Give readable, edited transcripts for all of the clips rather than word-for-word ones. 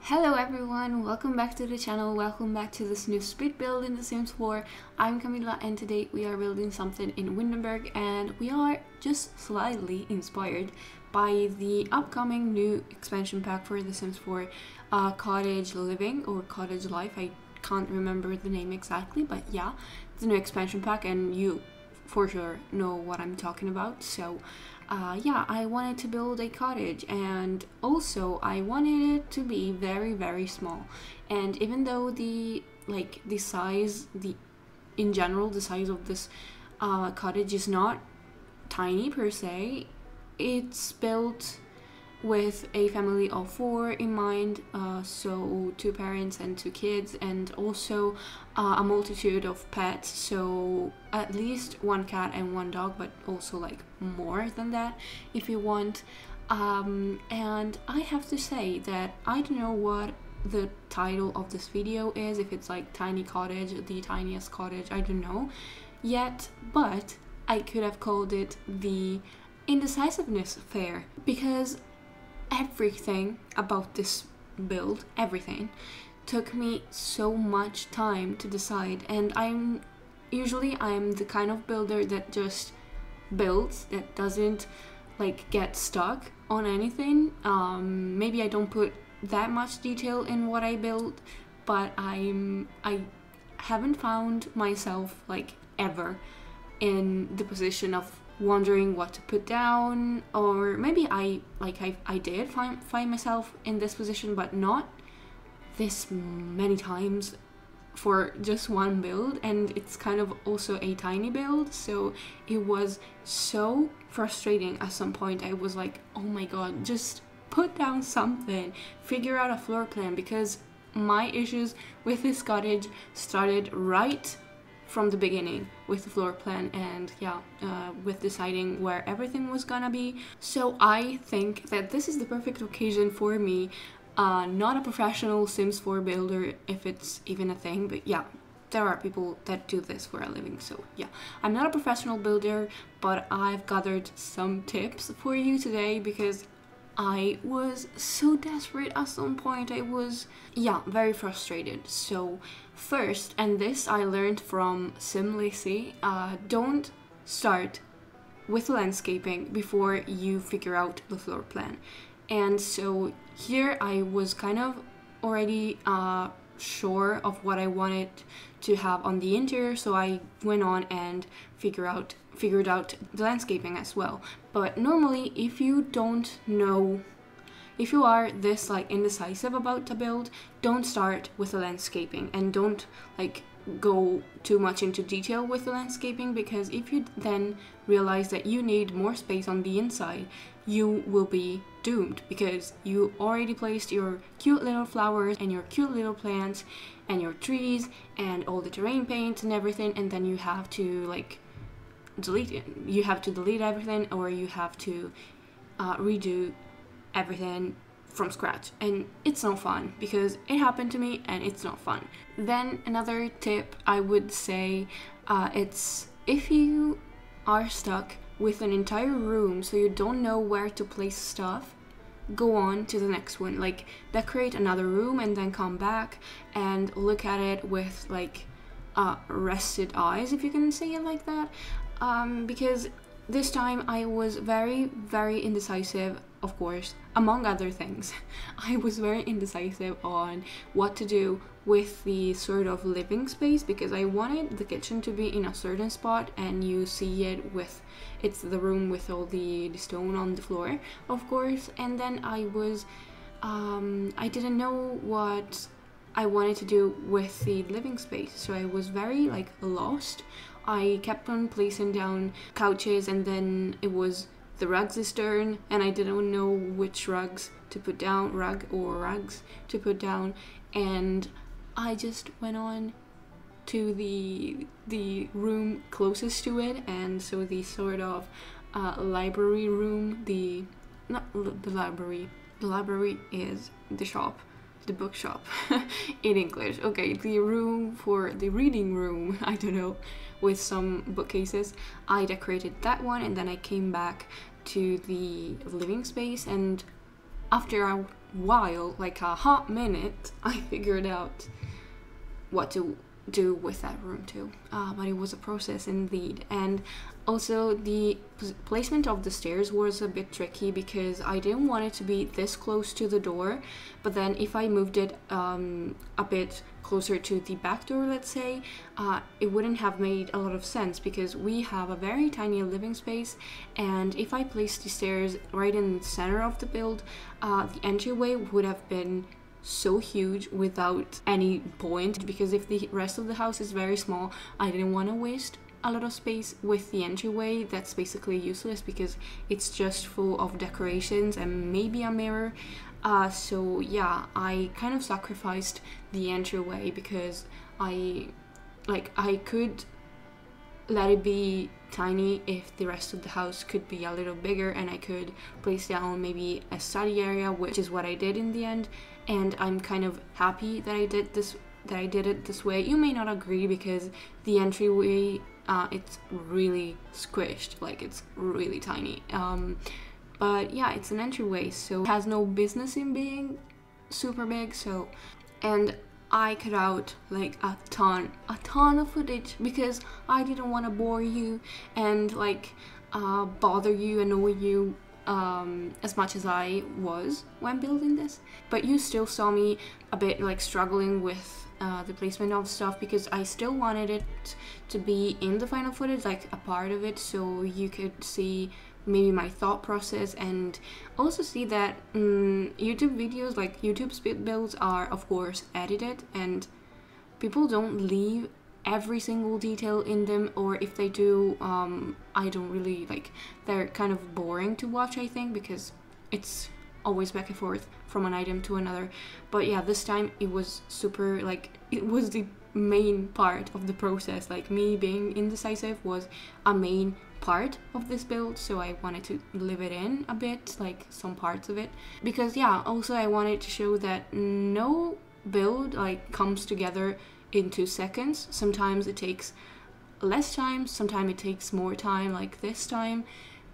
Hello everyone, welcome back to the channel, welcome back to this new speed build in The Sims 4. I'm Camila and today we are building something in Windenburg and we are just slightly inspired by the upcoming new expansion pack for The Sims 4, Cottage Living or Cottage Life. I can't remember the name exactly, but yeah, it's a new expansion pack and you for sure know what I'm talking about. So yeah, I wanted to build a cottage and also I wanted it to be very small. And even though the size of this cottage is not tiny per se, it's built with a family of 4 in mind, so 2 parents and 2 kids, and also a multitude of pets, so at least 1 cat and 1 dog, but also like more than that if you want. And I have to say that I don't know what the title of this video is, if it's like tiny cottage, the tiniest cottage, I don't know yet, but I could have called it the indecisiveness fair, because everything about this build, everything, took me so much time to decide. And I'm the kind of builder that just builds, that doesn't like get stuck on anything. Maybe I don't put that much detail in what I build, but I haven't found myself like ever in the position of wondering what to put down, or maybe I did find myself in this position, but not this many times for just one build, and it's kind of also a tiny build, so it was so frustrating. At some point I was like, oh my god, just put down something, figure out a floor plan, because my issues with this cottage started right from the beginning with the floor plan and yeah, with deciding where everything was gonna be. So I think that this is the perfect occasion for me, not a professional Sims 4 builder if it's even a thing, but yeah, there are people that do this for a living, so yeah. I'm not a professional builder, but I've gathered some tips for you today because I was so desperate at some point. I was, yeah, very frustrated. So first, and this I learned from Sim don't start with landscaping before you figure out the floor plan. And so here I was kind of already sure of what I wanted to have on the interior, so I went on and figured out the landscaping as well. But normally, if you don't know, if you are this like indecisive about a build, don't start with the landscaping and don't like go too much into detail with the landscaping, because if you then realize that you need more space on the inside, you will be doomed, because you already placed your cute little flowers and your cute little plants and your trees and all the terrain paint and everything, and then you have to like delete it. You have to delete everything, or you have to redo everything from scratch, and it's not fun, because it happened to me and it's not fun. Then another tip I would say, it's if you are stuck with an entire room so you don't know where to place stuff, go on to the next one. Like, decorate another room and then come back and look at it with like rested eyes, if you can say it like that, because this time I was very indecisive, of course, among other things. I was very indecisive on what to do with the sort of living space, because I wanted the kitchen to be in a certain spot, and you see it with, it's the room with all the stone on the floor, of course. And then I was, I didn't know what I wanted to do with the living space, so I was very like lost. I kept on placing down couches, and then it was the rugs' turn, and I didn't know which rugs to put down, rugs to put down, and I just went on to the room closest to it, and so the sort of library room, not the library. The library is the shop, the bookshop in English. Okay, the room for the reading room, I don't know, with some bookcases. I decorated that one, and then I came back to the living space, and after a while, like a hot minute, I figured out what to do with that room too. But it was a process indeed. And also the placement of the stairs was a bit tricky because I didn't want it to be this close to the door, but then if I moved it a bit closer to the back door, let's say, it wouldn't have made a lot of sense because we have a very tiny living space, and if I placed the stairs right in the center of the build, the entryway would have been so huge without any point, because if the rest of the house is very small, I didn't want to waste a lot of space with the entryway that's basically useless because it's just full of decorations and maybe a mirror. So yeah, I kind of sacrificed the entryway because I could let it be tiny if the rest of the house could be a little bigger, and I could place down maybe a study area, which is what I did in the end. And I'm kind of happy that I did it this way. You may not agree because the entryway, it's really squished, like it's really tiny. But yeah, it's an entryway, so it has no business in being super big. So, and I cut out like a ton of footage because I didn't want to bore you and like bother you, annoy you as much as I was when building this. But you still saw me a bit like struggling with the placement of stuff because I still wanted it to be in the final footage, like a part of it, so you could see maybe my thought process and also see that YouTube videos, like YouTube speed builds, are of course edited and people don't leave every single detail in them, or if they do, I don't really like, they're kind of boring to watch, I think, because it's always back and forth from an item to another. But yeah, this time it was super, like, it was the main part of the process. Like, me being indecisive was a main part of this build, so I wanted to leave it in a bit, like some parts of it, because yeah, also I wanted to show that no build like comes together in 2 seconds. Sometimes it takes less time, sometimes it takes more time, like this time.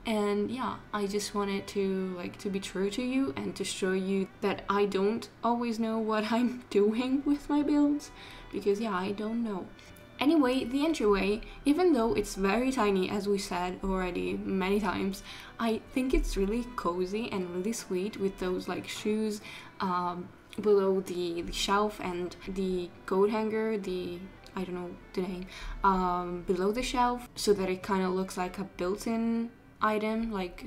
And yeah, I just wanted to be true to you and to show you that I don't always know what I'm doing with my builds, because yeah, I don't know. Anyway, the entryway, even though it's very tiny, as we said already many times, I think it's really cozy and really sweet with those like shoes below the shelf and the coat hanger, I don't know the name, below the shelf, so that it kind of looks like a built-in item, like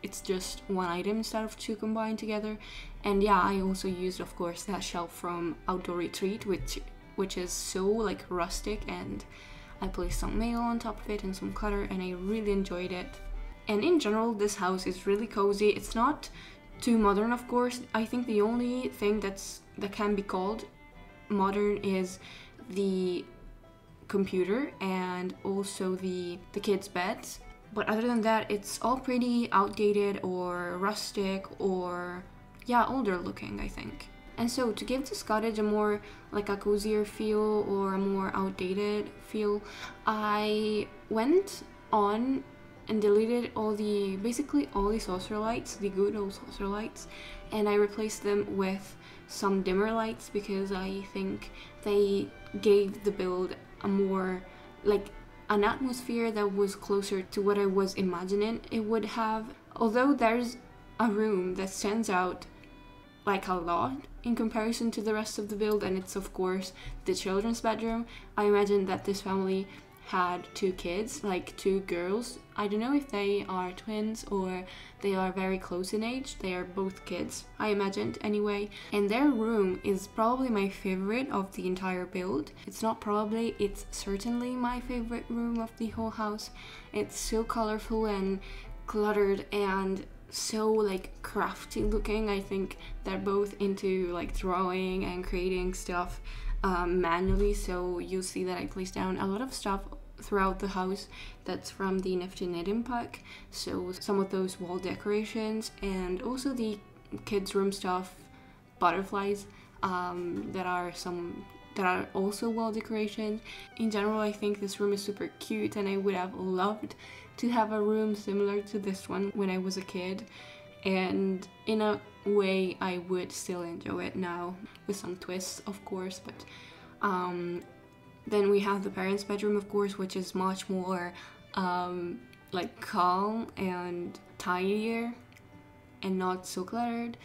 it's just one item instead of 2 combined together. And yeah, I also used, of course, that shelf from Outdoor Retreat, which is so like rustic, and I placed some mail on top of it and some clutter, and I really enjoyed it. And in general, this house is really cozy. It's not too modern, of course. I think the only thing that can be called modern is the computer and also the kids' beds. But other than that, it's all pretty outdated or rustic or yeah, older looking, I think. And so to give this cottage a more like a cozier feel or a more outdated feel, I went on and deleted basically all the saucer lights, the good old saucer lights, and I replaced them with some dimmer lights because I think they gave the build a more like an atmosphere that was closer to what I was imagining it would have. Although there's a room that stands out like a lot in comparison to the rest of the build, and it's of course the children's bedroom. I imagine that this family had 2 kids, like 2 girls. I don't know if they are twins or they are very close in age. They are both kids, I imagined anyway. And their room is probably my favorite of the entire build. It's not probably, it's certainly my favorite room of the whole house. It's so colorful and cluttered and so like crafty looking. I think they're both into like drawing and creating stuff manually, so you'll see that I place down a lot of stuff throughout the house that's from the Nifty Knitting pack, so some of those wall decorations and also the kids room stuff, butterflies that are also wall decorations. In general, I think this room is super cute, and I would have loved to have a room similar to this one when I was a kid. and in a way I would still enjoy it now, with some twists of course. But then we have the parents' bedroom, of course, which is much more like calm and tidier and not so cluttered.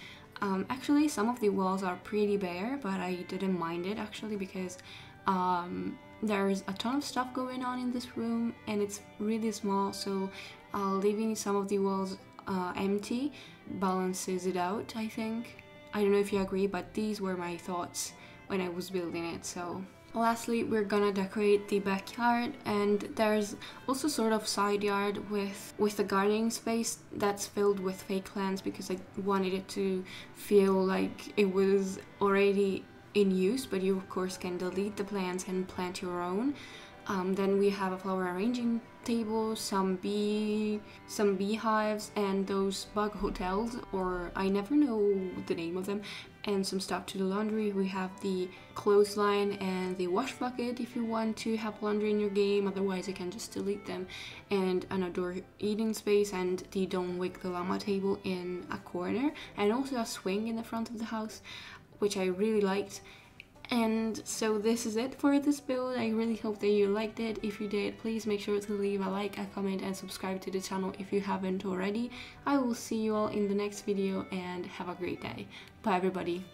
Actually, some of the walls are pretty bare, but I didn't mind it actually, because there's a ton of stuff going on in this room and it's really small, so leaving some of the walls empty balances it out, I think. I don't know if you agree, but these were my thoughts when I was building it. So lastly, we're gonna decorate the backyard, and there's also sort of side yard with the gardening space that's filled with fake plants, because I wanted it to feel like it was already in use, but you of course can delete the plants and plant your own. Then we have a flower arranging table, some beehives, and those bug hotels, or I never know the name of them, and some stuff to the laundry. We have the clothesline and the wash bucket if you want to have laundry in your game, otherwise you can just delete them, and an outdoor eating space, and the Don't Wake the Llama table in a corner, and also a swing in the front of the house, which I really liked. And so this is it for this build. I really hope that you liked it. If you did, please make sure to leave a like, a comment, and subscribe to the channel if you haven't already. I will see you all in the next video, and have a great day. Bye everybody.